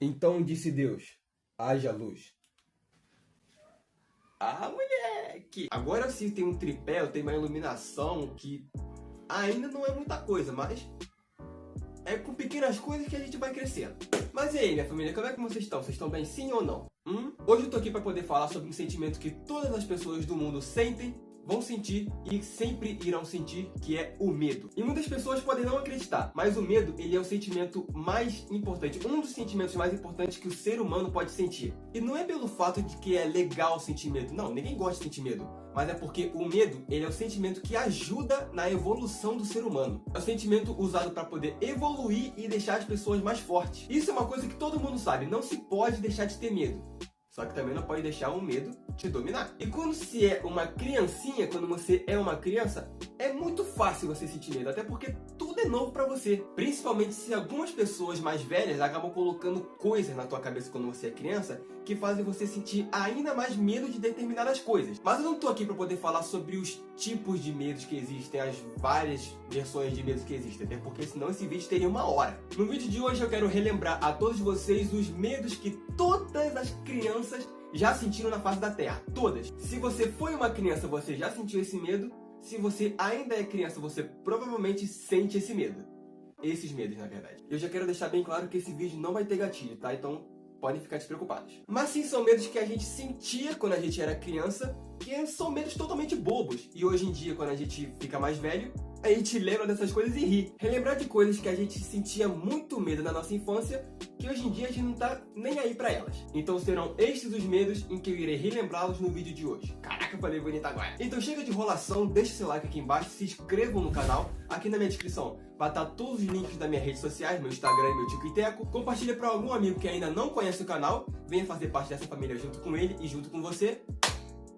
Então disse Deus: haja luz. Ah, moleque! Agora eu sim tenho um tripé, eu tenho uma iluminação que ainda não é muita coisa, mas é com pequenas coisas que a gente vai crescendo. Mas e aí, minha família, como é que vocês estão? Vocês estão bem sim ou não? Hoje eu tô aqui para poder falar sobre um sentimento que todas as pessoas do mundo sentem, vão sentir e sempre irão sentir, que é o medo. E muitas pessoas podem não acreditar, mas o medo, ele é o sentimento mais importante, um dos sentimentos mais importantes que o ser humano pode sentir. E não é pelo fato de que é legal sentir medo, não, ninguém gosta de sentir medo, mas é porque o medo, ele é o sentimento que ajuda na evolução do ser humano. É o sentimento usado para poder evoluir e deixar as pessoas mais fortes. Isso é uma coisa que todo mundo sabe, não se pode deixar de ter medo. Só que também não pode deixar o medo te dominar. E quando se é uma criancinha, quando você é uma criança, é muito fácil você sentir medo, até porque tudo é novo pra você. Principalmente se algumas pessoas mais velhas acabam colocando coisas na tua cabeça quando você é criança, que fazem você sentir ainda mais medo de determinadas coisas. Mas eu não tô aqui pra poder falar sobre os tipos de medos que existem, as várias versões de medos que existem, até porque senão esse vídeo teria 1 hora. No vídeo de hoje eu quero relembrar a todos vocês os medos que todas as crianças já sentiram na face da Terra. Todas. Se você foi uma criança, você já sentiu esse medo. Se você ainda é criança, você provavelmente sente esse medo. Esses medos, na verdade. Eu já quero deixar bem claro que esse vídeo não vai ter gatilho, tá? Então podem ficar despreocupados. Mas sim, são medos que a gente sentia quando a gente era criança, que são medos totalmente bobos. E hoje em dia, quando a gente fica mais velho, a gente lembra dessas coisas e ri. Relembrar de coisas que a gente sentia muito medo na nossa infância, que hoje em dia a gente não tá nem aí pra elas. Então serão estes os medos em que eu irei relembrá-los no vídeo de hoje. Caraca, eu falei bonito agora. Então chega de enrolação, deixa seu like aqui embaixo, se inscrevam no canal. Aqui na minha descrição vai estar todos os links das minhas redes sociais, meu Instagram e meu Tico e Teco. Compartilha para algum amigo que ainda não conhece o canal, venha fazer parte dessa família junto com ele e junto com você.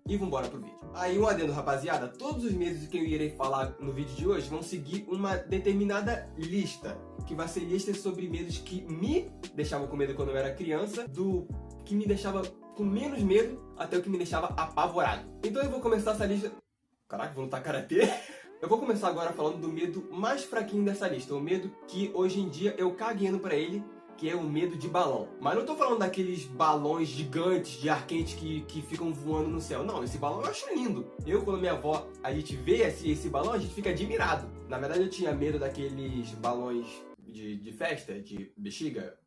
E vambora pro vídeo. Aí um adendo, rapaziada, todos os medos que eu irei falar no vídeo de hoje vão seguir uma determinada lista, que vai ser lista sobre medos que me deixavam com medo quando eu era criança, do que me deixava com menos medo até o que me deixava apavorado. Então eu vou começar essa lista... Caraca, vou lutar karatê? Eu vou começar agora falando do medo mais fraquinho dessa lista, o medo que hoje em dia eu cagueando pra ele, que é o medo de balão. Mas não tô falando daqueles balões gigantes de ar quente que ficam voando no céu. Não, esse balão eu acho lindo. Eu, quando minha avó, a gente vê esse balão, a gente fica admirado. Na verdade, eu tinha medo daqueles balões de festa, de bexiga.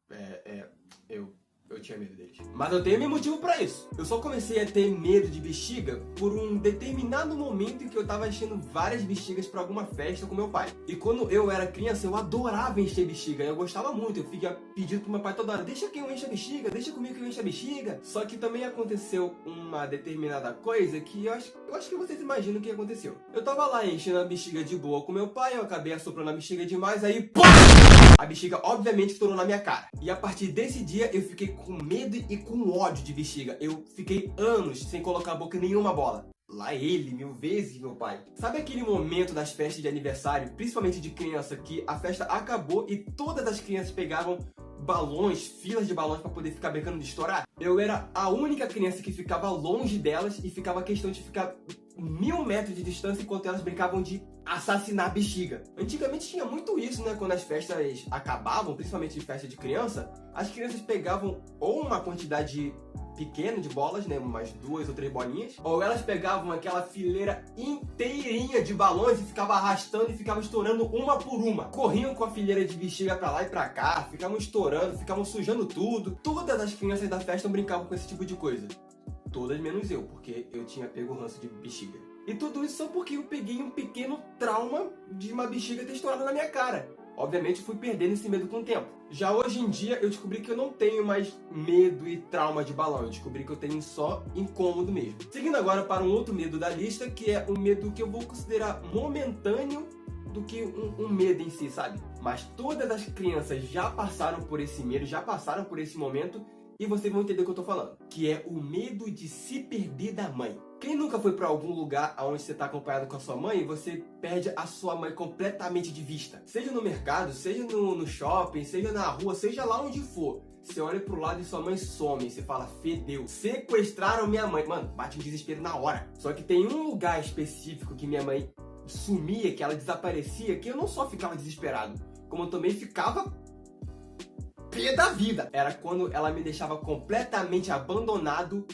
Eu tinha medo deles. Mas eu tenho meu motivo pra isso. Eu só comecei a ter medo de bexiga por um determinado momento em que eu tava enchendo várias bexigas pra alguma festa com meu pai. E quando eu era criança, eu adorava encher bexiga. Eu gostava muito. Eu fiquei pedindo pro meu pai toda hora: deixa que eu encha a bexiga, deixa comigo que eu encha a bexiga. Só que também aconteceu uma determinada coisa que eu acho que vocês imaginam o que aconteceu. Eu tava lá enchendo a bexiga de boa com meu pai, eu acabei assoprando a bexiga demais, aí pá! A bexiga obviamente estourou na minha cara. E a partir desse dia eu fiquei com medo e com ódio de bexiga. Eu fiquei anos sem colocar a boca em nenhuma bola. Lá ele, 1000 vezes, meu pai. Sabe aquele momento das festas de aniversário, principalmente de criança, que a festa acabou e todas as crianças pegavam balões, filas de balões pra poder ficar brincando de estourar? Eu era a única criança que ficava longe delas e ficava a questão de ficar 1000 metros de distância enquanto elas brincavam de assassinar a bexiga. Antigamente tinha muito isso, né? Quando as festas acabavam, principalmente de festa de criança, as crianças pegavam ou uma quantidade pequena de bolas, né? Umas 2 ou 3 bolinhas, ou elas pegavam aquela fileira inteirinha de balões e ficavam arrastando e ficavam estourando uma por uma. Corriam com a fileira de bexiga pra lá e pra cá, ficavam estourando, ficavam sujando tudo. Todas as crianças da festa brincavam com esse tipo de coisa. Todas menos eu, porque eu tinha pego o ranço de bexiga. E tudo isso só porque eu peguei um pequeno trauma de uma bexiga ter estourado na minha cara. Obviamente fui perdendo esse medo com o tempo. Já hoje em dia eu descobri que eu não tenho mais medo e trauma de balão. Eu descobri que eu tenho só incômodo mesmo. Seguindo agora para um outro medo da lista, que é um medo que eu vou considerar momentâneo do que um medo em si, sabe? Mas todas as crianças já passaram por esse medo, já passaram por esse momento, e vocês vão entender o que eu tô falando, que é o medo de se perder da mãe. Quem nunca foi pra algum lugar onde você tá acompanhado com a sua mãe e você perde a sua mãe completamente de vista? Seja no mercado, seja no shopping, seja na rua, seja lá onde for. Você olha pro lado e sua mãe some, e você fala: fedeu, sequestraram minha mãe. Mano, bate um desespero na hora. Só que tem um lugar específico que minha mãe sumia, que ela desaparecia, que eu não só ficava desesperado, como eu também ficava pé da vida. Era quando ela me deixava completamente abandonado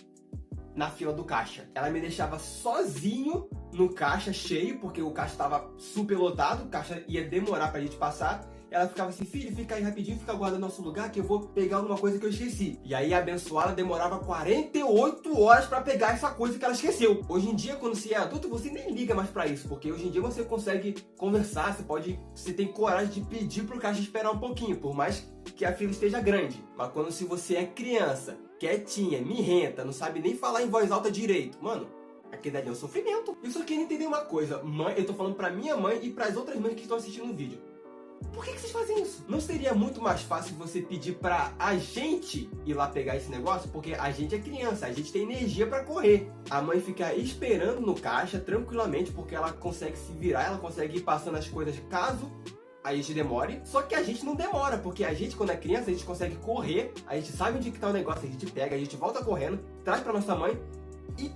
na fila do caixa. Ela me deixava sozinho no caixa cheio, porque o caixa estava super lotado, o caixa ia demorar pra gente passar. Ela ficava assim, filho, fica aí rapidinho, fica guardando nosso lugar que eu vou pegar alguma coisa que eu esqueci. E aí a abençoada demorava 48 horas pra pegar essa coisa que ela esqueceu. Hoje em dia, quando você é adulto, você nem liga mais pra isso, porque hoje em dia você consegue conversar, você tem coragem de pedir pro caixa esperar um pouquinho, por mais que a fila esteja grande. Mas quando se você é criança, quietinha, mirrenta, não sabe nem falar em voz alta direito, mano, aquele ali é um sofrimento. Eu só queria entender uma coisa, mãe, eu tô falando pra minha mãe e pras outras mães que estão assistindo o vídeo. Por que vocês fazem isso? Não seria muito mais fácil você pedir pra a gente ir lá pegar esse negócio? Porque a gente é criança, a gente tem energia pra correr. A mãe fica esperando no caixa tranquilamente, porque ela consegue se virar, ela consegue ir passando as coisas caso a gente demore. Só que a gente não demora, porque a gente, quando é criança, a gente consegue correr, a gente sabe onde que tá o negócio, a gente pega, a gente volta correndo, traz pra nossa mãe e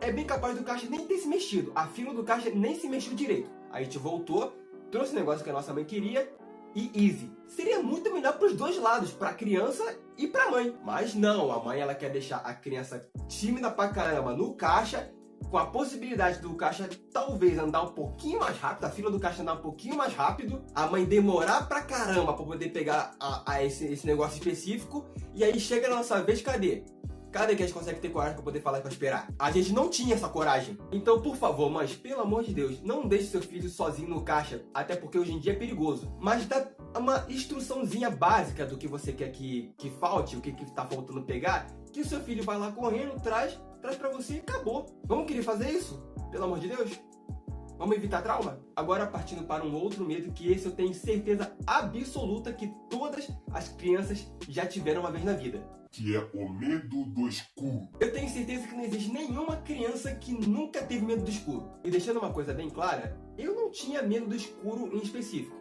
é bem capaz do caixa nem ter se mexido. A fila do caixa nem se mexeu direito. A gente voltou, trouxe o negócio que a nossa mãe queria e easy. Seria muito melhor para os dois lados, para a criança e para a mãe. Mas não, a mãe ela quer deixar a criança tímida pra caramba no caixa, com a possibilidade do caixa talvez andar um pouquinho mais rápido, a fila do caixa andar um pouquinho mais rápido, a mãe demorar pra caramba para poder pegar esse negócio específico, e aí chega na nossa vez, cadê? Cadê que a gente consegue ter coragem para poder falar e para esperar? A gente não tinha essa coragem. Então, por favor, mães, pelo amor de Deus, não deixe seu filho sozinho no caixa, até porque hoje em dia é perigoso. Mas dá uma instruçãozinha básica do que você quer que falte, o que tá faltando pegar, que o seu filho vai lá correndo, traz para você e acabou. Vamos querer fazer isso? Pelo amor de Deus? Vamos evitar trauma? Agora partindo para um outro medo, que esse eu tenho certeza absoluta que todas as crianças já tiveram uma vez na vida. Que é o medo do escuro. Eu tenho certeza que não existe nenhuma criança que nunca teve medo do escuro. E deixando uma coisa bem clara, eu não tinha medo do escuro em específico.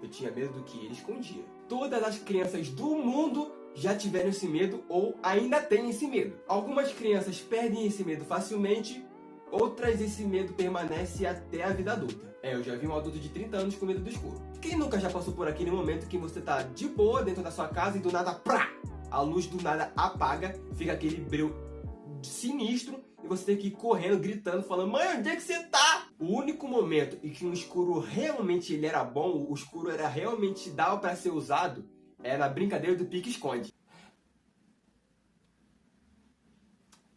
Eu tinha medo do que ele escondia. Todas as crianças do mundo já tiveram esse medo ou ainda têm esse medo. Algumas crianças perdem esse medo facilmente, outras esse medo permanece até a vida adulta. Eu já vi um adulto de 30 anos com medo do escuro. Quem nunca já passou por aquele momento que você tá de boa dentro da sua casa e do nada, prá! A luz do nada apaga, fica aquele breu sinistro e você tem que ir correndo, gritando, falando, mãe, onde é que você tá? O único momento em que o escuro realmente ele era bom, o escuro era realmente dava para ser usado, é na brincadeira do pique-esconde.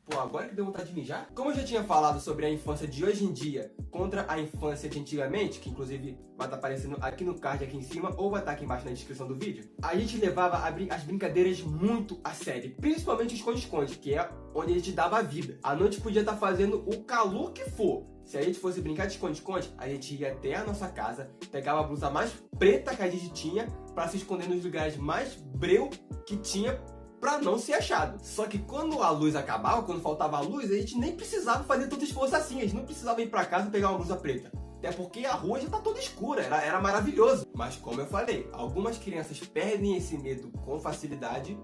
Pô, agora que deu vontade de mijar? Como eu já tinha falado sobre a infância de hoje em dia contra a infância de antigamente, que inclusive vai estar aparecendo aqui no card aqui em cima ou vai estar aqui embaixo na descrição do vídeo, a gente levava as brincadeiras muito a sério, principalmente o esconde-esconde, que é onde a gente dava a vida. A noite podia estar fazendo o calor que for. Se a gente fosse brincar de esconde-esconde, a gente ia até a nossa casa, pegava a blusa mais preta que a gente tinha para se esconder nos lugares mais breu que tinha, pra não ser achado. Só que quando a luz acabava, quando faltava a luz, a gente nem precisava fazer tanto esforço assim. A gente não precisava ir pra casa e pegar uma blusa preta. Até porque a rua já tá toda escura, era maravilhoso. Mas como eu falei, algumas crianças perdem esse medo com facilidade,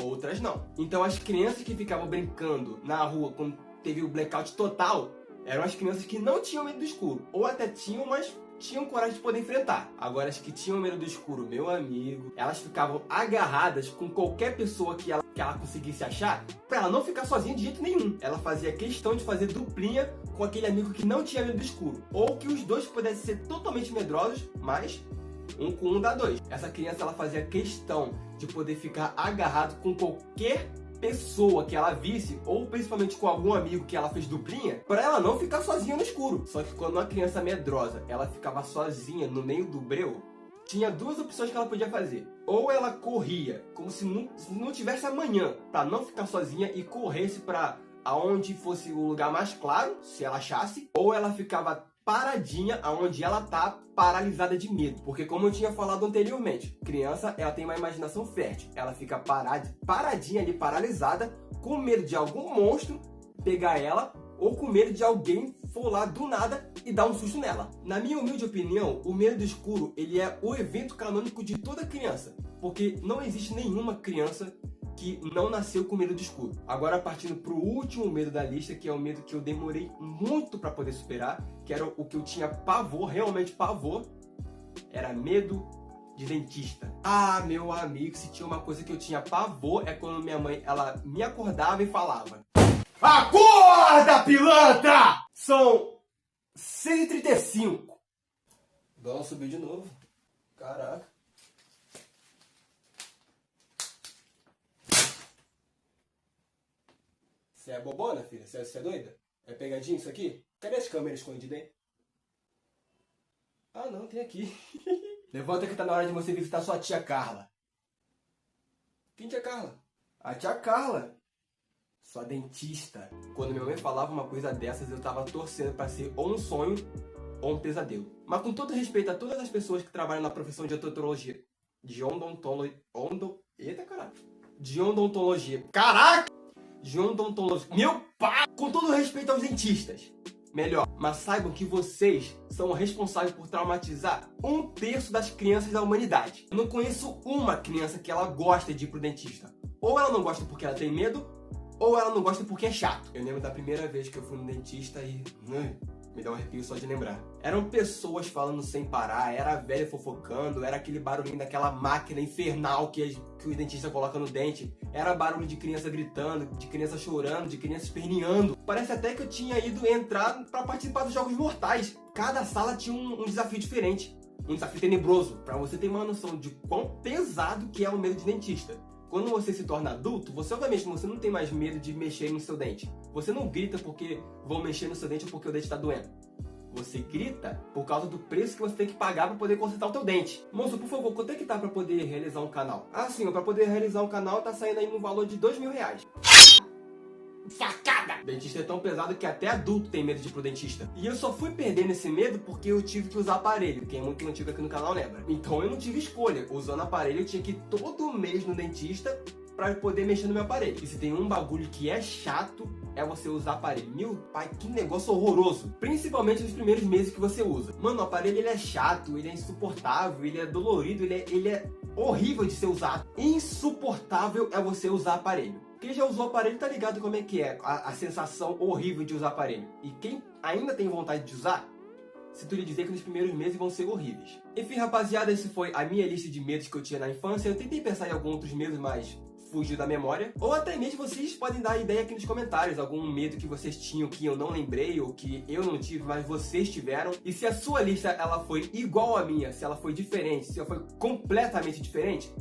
outras não. Então as crianças que ficavam brincando na rua quando teve o blackout total, eram as crianças que não tinham medo do escuro. Ou até tinham, mas tinham coragem de poder enfrentar. Agora, as que tinham medo do escuro, meu amigo, elas ficavam agarradas com qualquer pessoa que ela conseguisse achar, pra ela não ficar sozinha de jeito nenhum. Ela fazia questão de fazer duplinha com aquele amigo que não tinha medo do escuro. Ou que os dois pudessem ser totalmente medrosos, mas um com um dá dois. Essa criança, ela fazia questão de poder ficar agarrado com qualquer pessoa que ela visse, ou principalmente com algum amigo que ela fez duplinha, para ela não ficar sozinha no escuro. Só que quando uma criança medrosa, ela ficava sozinha no meio do breu, tinha duas opções que ela podia fazer. Ou ela corria, como se não tivesse amanhã, para não ficar sozinha e corresse para aonde fosse o lugar mais claro, se ela achasse, ou ela ficava paradinha aonde ela tá, paralisada de medo. Porque como eu tinha falado anteriormente, criança, ela tem uma imaginação fértil. Ela fica paradinha ali, paralisada, com medo de algum monstro pegar ela, ou com medo de alguém for lá do nada e dar um susto nela. Na minha humilde opinião, o medo do escuro, ele é o evento canônico de toda criança. Porque não existe nenhuma criança que não nasceu com medo do escuro. Agora partindo para o último medo da lista, que é o medo que eu demorei muito para poder superar, que era o que eu tinha pavor, realmente pavor, era medo de dentista. Ah, meu amigo, se tinha uma coisa que eu tinha pavor é quando minha mãe, ela me acordava e falava: acorda, pilantra! São 6h35. O dólar subiu de novo. Caraca. Você é bobona, filha? Você é doida? É pegadinha isso aqui? Cadê as câmeras escondidas, hein? Ah, não, tem aqui. Levanta que tá na hora de você visitar sua tia Carla. Quem tia Carla? A tia Carla. Sua dentista. Quando minha mãe falava uma coisa dessas, eu tava torcendo pra ser ou um sonho ou um pesadelo. Mas com todo respeito a todas as pessoas que trabalham na profissão de odontologia. De odontologia. Eita, caralho. De odontologia. Caraca! De odontologia. Meu pai! Com todo respeito aos dentistas. Melhor, mas saibam que vocês são responsáveis por traumatizar 1/3 das crianças da humanidade. Eu não conheço uma criança que ela gosta de ir pro dentista. Ou ela não gosta porque ela tem medo, ou ela não gosta porque é chato. Eu lembro da primeira vez que eu fui no dentista e... me dá um arrepio só de lembrar. Eram pessoas falando sem parar, era a velha fofocando, era aquele barulhinho daquela máquina infernal que o dentista coloca no dente. Era barulho de criança gritando, de criança chorando, de criança esperneando. Parece até que eu tinha ido entrar pra participar dos Jogos Mortais. Cada sala tinha um desafio diferente. Um desafio tenebroso, pra você ter uma noção de quão pesado que é o medo de dentista. Quando você se torna adulto, você obviamente você não tem mais medo de mexer no seu dente. Você não grita porque vão mexer no seu dente ou porque o dente está doendo. Você grita por causa do preço que você tem que pagar para poder consertar o teu dente. Moço, por favor, quanto é que tá para poder realizar um canal? Ah, sim, para poder realizar um canal tá saindo aí no valor de R$2.000. Sacada! Dentista é tão pesado que até adulto tem medo de ir pro dentista. E eu só fui perdendo esse medo porque eu tive que usar aparelho. Quem é muito antigo aqui no canal lembra. Então eu não tive escolha. Usando aparelho eu tinha que ir todo mês no dentista pra poder mexer no meu aparelho. E se tem um bagulho que é chato, é você usar aparelho. Meu pai, que negócio horroroso. Principalmente nos primeiros meses que você usa. Mano, o aparelho ele é chato, ele é insuportável, ele é dolorido, ele é horrível de ser usado. Insuportável é você usar aparelho. Quem já usou aparelho tá ligado como é que é a sensação horrível de usar aparelho. E quem ainda tem vontade de usar, sinto lhe dizer que nos primeiros meses vão ser horríveis. Enfim, rapaziada, esse foi a minha lista de medos que eu tinha na infância. Eu tentei pensar em alguns outros medos, mas fugiu da memória. Ou até mesmo vocês podem dar ideia aqui nos comentários. Algum medo que vocês tinham que eu não lembrei, ou que eu não tive, mas vocês tiveram. E se a sua lista ela foi igual à minha, se ela foi diferente, se ela foi completamente diferente,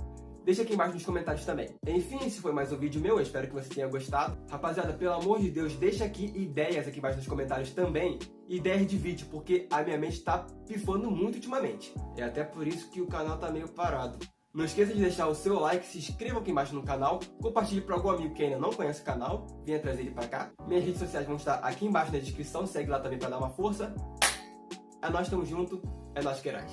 deixa aqui embaixo nos comentários também. Enfim, esse foi mais um vídeo meu, eu espero que você tenha gostado. Rapaziada, pelo amor de Deus, deixa aqui ideias aqui embaixo nos comentários também. Ideias de vídeo, porque a minha mente tá pifando muito ultimamente. É até por isso que o canal tá meio parado. Não esqueça de deixar o seu like, se inscreva aqui embaixo no canal, compartilhe para algum amigo que ainda não conhece o canal, venha trazer ele pra cá. Minhas redes sociais vão estar aqui embaixo na descrição, segue lá também pra dar uma força. É nós, tamo junto, é nós que heróis.